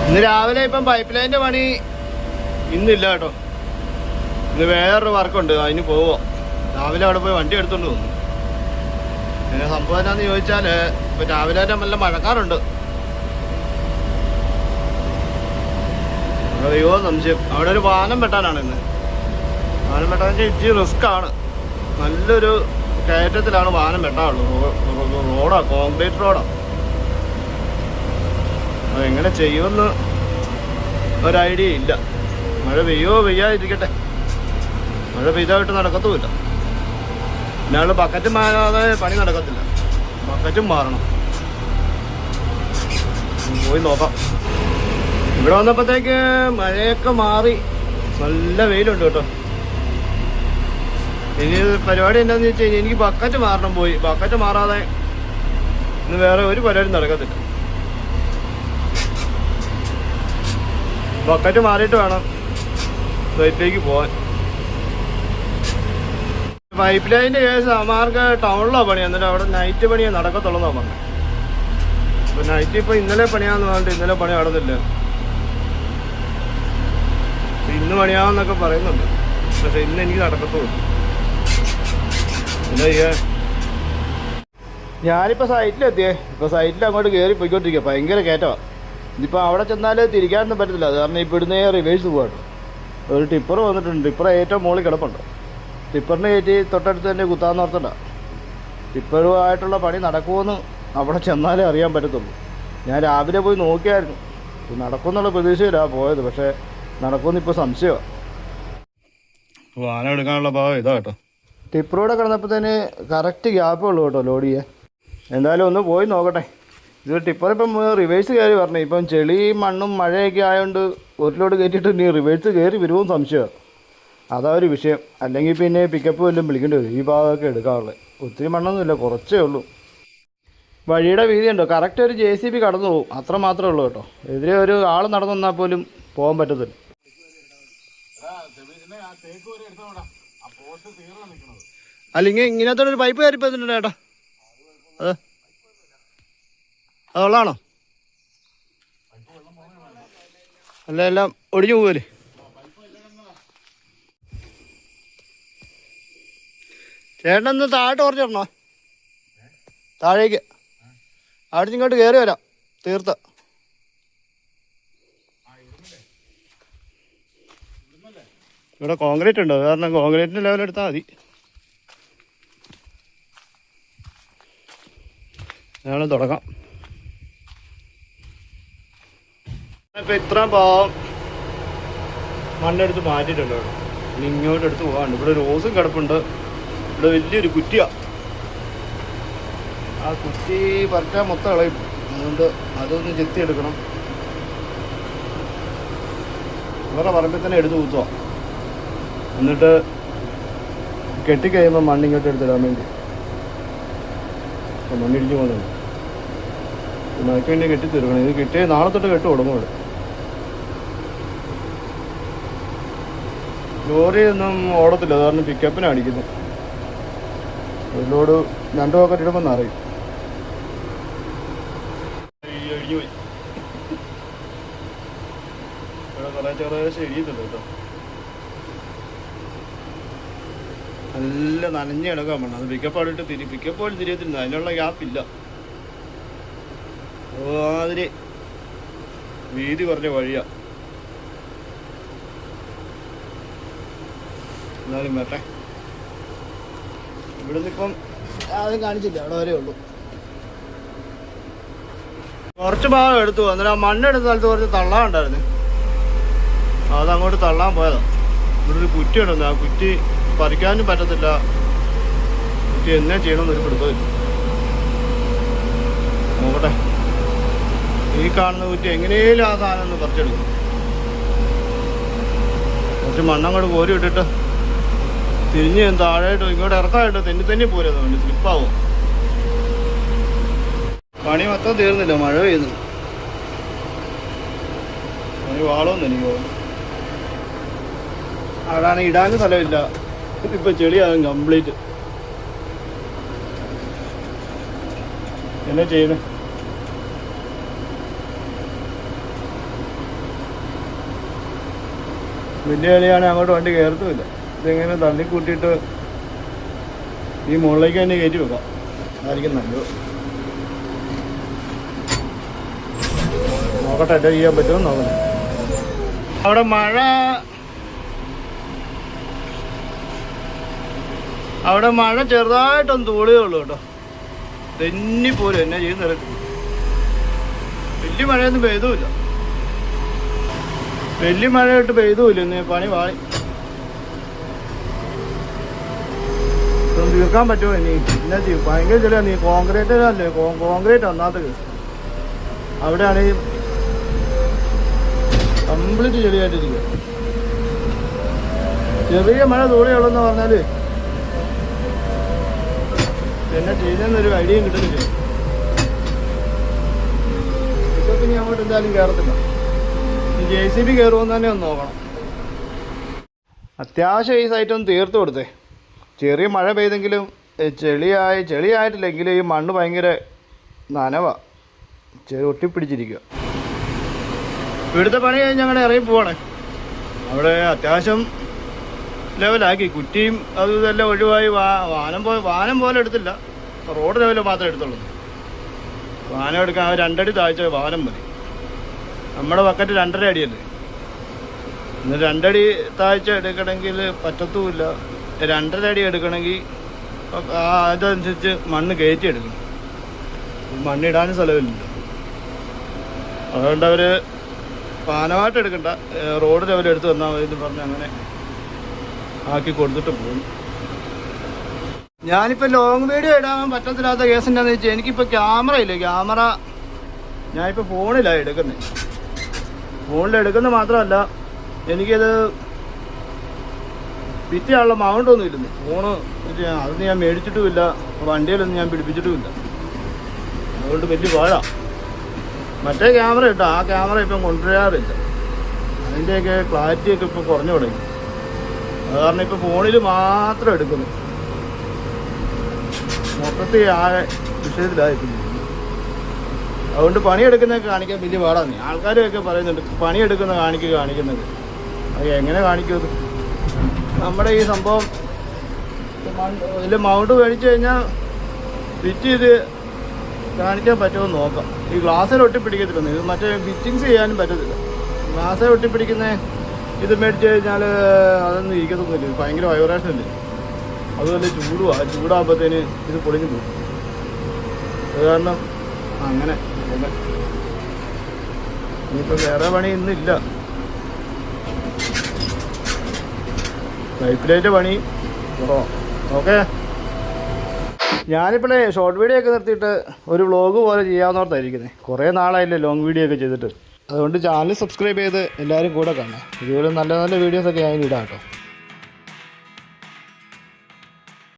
ഇന്ന് രാവിലെ ഇപ്പം പൈപ്പ് ലൈൻ്റെ പണി ഇന്നില്ല കേട്ടോ. ഇന്ന് വേറൊരു വർക്കുണ്ട്, അതിന് പോവോ. രാവിലെ അവിടെ പോയി വണ്ടി എടുത്തോണ്ട് തോന്നുന്നു. പിന്നെ സംഭവം എന്നാന്ന് ചോദിച്ചാൽ ഇപ്പം രാവിലെ തന്നെ നല്ല മഴക്കാറുണ്ട്. അയ്യോ സംശയം, അവിടെ ഒരു വാനം വെട്ടാനാണ് ഇന്ന്. വാനം വെട്ടാൻ ഇച്ചിരി റിസ്ക്കാണ്. നല്ലൊരു കയറ്റത്തിലാണ് വാനം വെട്ടാനുള്ളത്. റോഡാണ്, കോൺക്രീറ്റ് റോഡാണ്. അതെങ്ങനെ ചെയ്യുമെന്ന് ഒരു ഐഡിയ ഇല്ല. മഴ പെയ്യോ പെയ്യാതിരിക്കട്ടെ. മഴ പെയ്തായിട്ട് നടക്കത്തുമില്ല. പിന്നെ ബക്കറ്റ് മാറാതെ പണി നടക്കത്തില്ല. ബക്കറ്റും മാറണം. പോയി നോക്കാം. ഇവിടെ വന്നപ്പോഴത്തേക്ക് മഴയൊക്കെ മാറി നല്ല വെയിലുണ്ട് കേട്ടോ. ഇനി പരിപാടി എന്താണെന്ന് വെച്ച് കഴിഞ്ഞാൽ എനിക്ക് ബക്കറ്റ് മാറണം. പോയി ബക്കറ്റ് മാറാതെ ഇന്ന് വേറെ ഒരു പരിപാടി നടക്കത്തില്ല. ബക്കറ്റ് മാറിയിട്ട് വേണം സൈറ്റിലേക്ക് പോകാൻ. പൈപ്പ് ലൈനിൻ്റെ കേസ് അമാർക്ക് ടൗണിലാണ് പണി. എന്നിട്ട് അവിടെ നൈറ്റ് പണിയാണ് നടക്കത്തുള്ളതാണ് പറഞ്ഞത്. അപ്പോൾ നൈറ്റ് ഇപ്പോൾ ഇന്നലെ പണിയാന്ന് പറഞ്ഞിട്ട് ഇന്നലെ പണി നടന്നില്ല. ഇന്ന് പണിയാമെന്നൊക്കെ പറയുന്നുണ്ട്. പക്ഷെ ഇന്ന് എനിക്ക് നടക്കത്തുള്ളൂ. എന്താ ചെയ്യാ, ഞാനിപ്പോൾ സൈറ്റിലെത്തിയേ. ഇപ്പോൾ സൈറ്റിൽ അങ്ങോട്ട് കയറി പോയിക്കൊണ്ടിരിക്കുക. ഭയങ്കര കയറ്റമാണ്. ഇതിപ്പോൾ അവിടെ ചെന്നാൽ തിരിക്കാനൊന്നും പറ്റത്തില്ല. അത് കാരണം ഇപ്പോൾ ഇവിടുന്ന് റിവേഴ്സ് പോകാട്ടോ. ഒരു ടിപ്പർ വന്നിട്ടുണ്ട്. ടിപ്പർ ഏറ്റവും മുകളിൽ കിടപ്പുണ്ട്. ടിപ്പറിന് കയറ്റി തൊട്ടടുത്ത് തന്നെ കുത്താന്ന് ഓർത്തണ്ട. ടിപ്പറുമായിട്ടുള്ള പണി നടക്കുമെന്ന് അവിടെ ചെന്നാലേ അറിയാൻ പറ്റത്തുള്ളൂ. ഞാൻ രാവിലെ പോയി നോക്കിയായിരുന്നു. നടക്കുമെന്നുള്ള പ്രതീക്ഷയിലാണ് പോയത്. പക്ഷേ നടക്കുമെന്ന് ഇപ്പോൾ സംശയമാണ്. വാഹനം എടുക്കാനുള്ള ഭാഗം ഇതാ കേട്ടോ. ടിപ്പറൂടെ കിടന്നപ്പോഴത്തേന് കറക്റ്റ് ഗ്യാപ്പേ ഉള്ളൂ കേട്ടോ ലോഡ് ചെയ്യാൻ. എന്തായാലും ഒന്ന് പോയി നോക്കട്ടെ. ഇത് ടിപ്പർ ഇപ്പം റിവേഴ്സ് കയറി പറഞ്ഞു. ഇപ്പം ചെളിയും മണ്ണും മഴയൊക്കെ ആയതുകൊണ്ട് ഒരു ലോഡ് കയറ്റിയിട്ട് ഇനി റിവേഴ്സ് കയറി വരുമെന്ന് സംശയമാണ്. അതാ ഒരു വിഷയം. അല്ലെങ്കിൽ പിന്നെ പിക്കപ്പ് വല്ലതും വിളിക്കേണ്ടി വരും. ഈ ഭാഗമൊക്കെ എടുക്കാറുള്ളത്. ഒത്തിരി മണ്ണൊന്നുമില്ല, കുറച്ചേ ഉള്ളൂ. വഴിയുടെ വീതി ഉണ്ടോ, കറക്റ്റ് ഒരു JCB കടന്നു പോകും. അത്ര മാത്രമേ ഉള്ളൂ കേട്ടോ. എതിരെ ഒരു ആൾ നടന്നു വന്നാൽ പോലും പോകാൻ പറ്റത്തില്ല. അല്ലെങ്കിൽ ഇങ്ങനത്തെ ഒരു പൈപ്പ് കയറിപ്പോയിട്ടുണ്ട് ചേട്ടാ. അതുള്ളതാണോ? അല്ല എല്ലാം ഒടിഞ്ഞു പോകല്ലേ. ചേട്ടനൊന്ന് താഴോട്ട് കുറച്ചിടണോ? താഴേക്ക് അവിടെ ഇങ്ങോട്ട് കയറി വരാം. തീർത്ത ഇവിടെ കോൺക്രീറ്റ് ഉണ്ട്. കാരണം കോൺക്രീറ്റിൻ്റെ ലെവലെടുത്താൽ മതി. ഞങ്ങൾ തുടങ്ങാം. ഇപ്പം ഇത്രയും ഭാഗം മണ്ണെടുത്ത് മാറ്റിയിട്ടുണ്ട് കേട്ടോ. ഇനി ഇങ്ങോട്ട് എടുത്ത് പോകാനുണ്ട്. ഇവിടെ റോസും കിടപ്പുണ്ട്. ഇവിടെ വലിയൊരു കുറ്റിയാണ്. ആ കുറ്റി പറിക്കാൻ മൊത്തം കളയും. അതുകൊണ്ട് അതൊന്ന് ചെത്തിയെടുക്കണം. വേറെ പറമ്പിൽ തന്നെ എടുത്ത് കുത്തുക. എന്നിട്ട് കെട്ടിക്കഴിയുമ്പോൾ മണ്ണിങ്ങോട്ട് എടുത്തിടാൻ വേണ്ടി. അപ്പം മണ്ണിടിഞ്ഞ് പോകുന്നുണ്ട്. പിന്നെ അതിന് വേണ്ടി കെട്ടിത്തീർക്കണം. ഇത് കിട്ടിയ നാളെ തൊട്ട് കെട്ട് തുടങ്ങും. ഇവിടെ ലോറിയൊന്നും ഓടത്തില്ല. കാരണം പിക്കപ്പിനാണ് അടിക്കുന്നത്. ഒരു ലോഡ് 2 ബക്കറ്റ് ഇടുമ്പോൾ നിറയും. അഴിഞ്ഞു പോയി. ഇവിടെ കുറേ ചെറിയ എഴുതിയിട്ടുണ്ട് കേട്ടോ. നല്ല നനഞ്ഞ് കിടക്കാൻ വേണം. അത് പിക്കപ്പ് ആടിട്ട് പിക്കപ്പ് ആടി തിരിയത്തില്ല. അതിനുള്ള ഗ്യാപ്പില്ല. അതിന് വീതി കുറഞ്ഞ വഴിയാണ്. എന്നാലും വരട്ടെ. ഇവിടുന്ന് ഇപ്പം ആദ്യം കാണിച്ചില്ല. അവിടെ വരെ ഉള്ളൂ. കുറച്ച് ഭാഗം എടുത്തു. അന്നേരം ആ മണ്ണെടുത്ത സ്ഥലത്ത് കുറച്ച് തള്ളാനുണ്ടായിരുന്നു. അതങ്ങോട്ട് തള്ളാൻ പോയതാണ്. ഇവിടെ ഒരു കുറ്റി ഉണ്ടെന്ന്. ആ കുറ്റി പറിക്കാനും പറ്റത്തില്ല. കുറ്റി എന്നാ ചെയ്യണമെന്നൊരു പിടുത്തമില്ല. നോക്കട്ടെ. ഈ കാണുന്ന കുറ്റി എങ്ങനെയും ആ സാധനം ഒന്ന് പറിച്ചെടുക്കും. കുറച്ച് മണ്ണങ്ങോട്ട് കോരി ഇട്ടിട്ട് തിരിഞ്ഞ് താഴെയായിട്ട് ഇങ്ങോട്ട് ഇറക്കാനായിട്ട് തെന്നി പോരുന്നത് വേണ്ടി സ്ലിപ്പാവും. പണി മൊത്തം തീർന്നില്ല. മഴ പെയ്യുന്നു. പണി വാളോന്ന് എനിക്ക് തോന്നുന്നു. അവിടാണ് ഇടാനും സ്ഥലമില്ല. ഇപ്പം ചെളിയാകും കംപ്ലീറ്റ്. എന്നാ ചെയ്യുന്നത്? വലിയ കളിയാണെങ്കിൽ അങ്ങോട്ട് വണ്ടി കയറത്തുമില്ല. ഇതിങ്ങനെ തള്ളിക്കൂട്ടിയിട്ട് ഈ മുകളിലേക്ക് തന്നെ കയറ്റി വെക്കാം, അതായിരിക്കും നല്ലത്. നോക്കട്ടെ അറ്റ ചെയ്യാൻ പറ്റുമോ നോക്കട്ടെ. അവിടെ മഴ ചെറുതായിട്ടൊന്ന് തൂളിയേ ഉള്ളൂ കേട്ടോ. തെന്നിപ്പോലും എന്നാ ചെയ്യുന്നത്. വലിയ മഴയൊന്നും പെയ്തുമില്ല, വലിയ മഴയായിട്ട് പെയ്തുമില്ല. ഇന്ന് പണി വായി തീർക്കാൻ പറ്റുമോ ഇനി? എന്നാ ചെയ്യും? ഭയങ്കര ചെളിയാണ്. നീ കോൺക്രീറ്റല്ലേ, കോൺക്രീറ്റ് ഒന്നാമത്തെ കേസ്. അവിടെയാണ് ഈ കംപ്ലീറ്റ് ചെളിയായിട്ടിരിക്കുക. ചെറിയ മഴ തൂളിയുള്ളെന്ന് പറഞ്ഞാൽ എന്നെ ചെയ്യുന്നൊരു ഐഡിയയും കിട്ടുന്നില്ല. ഇതൊക്കെ ഇനി അങ്ങോട്ട് എന്തായാലും കയറത്തില്ല. ഈ JCB കയറുമെന്ന് തന്നെ ഒന്ന് നോക്കണം. അത്യാവശ്യം ഈ സൈറ്റ് ഒന്ന് തീർത്ത് കൊടുത്തേ. ചെറിയ മഴ പെയ്തെങ്കിലും ചെളിയായിട്ടില്ലെങ്കിലും ഈ മണ്ണ് ഭയങ്കര നനവാണ്, ഒട്ടിപ്പിടിച്ചിരിക്കുക. ഇവിടുത്തെ പണി കഴിഞ്ഞ് ഞങ്ങളുടെ ഇറങ്ങി പോവാണ്. അവിടെ അത്യാവശ്യം ലെവലാക്കി, കുറ്റിയും അതും ഇതെല്ലാം ഒഴിവായി. വാനം പോലെ എടുത്തില്ല, റോഡ് ലെവൽ മാത്രമേ എടുത്തുള്ളൂ. വാനം എടുക്കാൻ 2 അടി താഴ്ച വാനം മതി. നമ്മുടെ ബക്കറ്റ് 2.5 അടിയല്ലേ. ഇന്ന് 2 അടി താഴ്ച എടുക്കണമെങ്കിൽ പറ്റത്തുമില്ല. 2.5 അടി എടുക്കണമെങ്കിൽ അതനുസരിച്ച് മണ്ണ് കയറ്റി എടുക്കണം. മണ്ണിടാനും സ്ഥലമില്ല. അതുകൊണ്ട് അവർ പാനമായിട്ട് എടുക്കണ്ട, റോഡ് ലെവൽ എടുത്ത് വന്നാൽ മതി എന്ന് പറഞ്ഞ് അങ്ങനെ ആക്കി കൊടുത്തിട്ട് പോകും. ഞാനിപ്പോൾ ലോങ് വീഡിയോ ഇടാൻ പറ്റത്തില്ലാത്ത കേസ് എന്താണെന്ന് വെച്ചാൽ എനിക്കിപ്പോൾ ക്യാമറ ഇല്ല. ക്യാമറ ഞാനിപ്പോൾ ഫോണിലാണ് എടുക്കുന്നത്. ഫോണിലെടുക്കുന്നത് മാത്രമല്ല, എനിക്കത് ഫിറ്റാനുള്ള മൗണ്ടൊന്നും ഇല്ലെന്ന്. ഫോണ് അതൊന്നും ഞാൻ മേടിച്ചിട്ടുമില്ല, വണ്ടിയിലൊന്നും ഞാൻ പിടിപ്പിച്ചിട്ടുമില്ല. അതുകൊണ്ട് വലിയ പാഴാണ്. മറ്റേ ക്യാമറ ഇട്ടോ, ആ ക്യാമറ ഇപ്പം കൊണ്ടുവരാറില്ല. അതിൻ്റെയൊക്കെ ക്ലാരിറ്റിയൊക്കെ ഇപ്പോൾ കുറഞ്ഞു തുടങ്ങി. അത് കാരണം ഇപ്പോൾ ഫോണിൽ മാത്രം എടുക്കുന്നു. മൊത്തത്തിൽ ആ വിഷയത്തിലായിട്ടില്ല. അതുകൊണ്ട് പണിയെടുക്കുന്നതൊക്കെ കാണിക്കാൻ വലിയ പാടാണ്. ആൾക്കാരൊക്കെ പറയുന്നുണ്ട് പണിയെടുക്കുന്ന കാണിക്കുന്നത്. അത് എങ്ങനെ കാണിക്കുമത്? നമ്മുടെ ഈ സംഭവം ഇതിൽ മൗണ്ട് മേടിച്ചു കഴിഞ്ഞാൽ ഫിറ്റ് ചെയ്ത് കാണിക്കാൻ പറ്റുമെന്ന് നോക്കാം. ഈ ഗ്ലാസ്സിൽ ഒട്ടിപ്പിടിക്കത്തില്ലെന്ന്. ഇത് മറ്റേ ഫിറ്റിങ്സ് ചെയ്യാനും പറ്റത്തില്ല. ഗ്ലാസ്സിൽ ഒട്ടിപ്പിടിക്കുന്ന ഇത് മേടിച്ചു കഴിഞ്ഞാൽ അതൊന്നും ഇരിക്കത്തൊന്നുമില്ല. ഭയങ്കര വൈബ്രേഷൻ അല്ലേ. അതുപോലെ ചൂടാകുമ്പോഴത്തേന് ഇത് പൊളിഞ്ഞു പോകും. അത് കാരണം അങ്ങനെ ഇനിയിപ്പോൾ വേറെ പണി ഇന്നില്ല. പൈപ്പ് ലൈറ്റ് പണി കുറവാണ്. ഓക്കെ, ഞാനിപ്പോഴേ ഷോർട്ട് വീഡിയോ ഒക്കെ നിർത്തിയിട്ട് ഒരു വ്ളോഗ് പോലെ ചെയ്യാവുന്നവർത്തായിരിക്കുന്നത്. കുറേ നാളായില്ലേ ലോങ് വീഡിയോ ഒക്കെ ചെയ്തിട്ട്. അതുകൊണ്ട് ചാനൽ സബ്സ്ക്രൈബ് ചെയ്ത് എല്ലാവരും കൂടെ കാണാം. ഇതുപോലെ നല്ല നല്ല വീഡിയോസൊക്കെ ഞാൻ ഇടാം കേട്ടോ.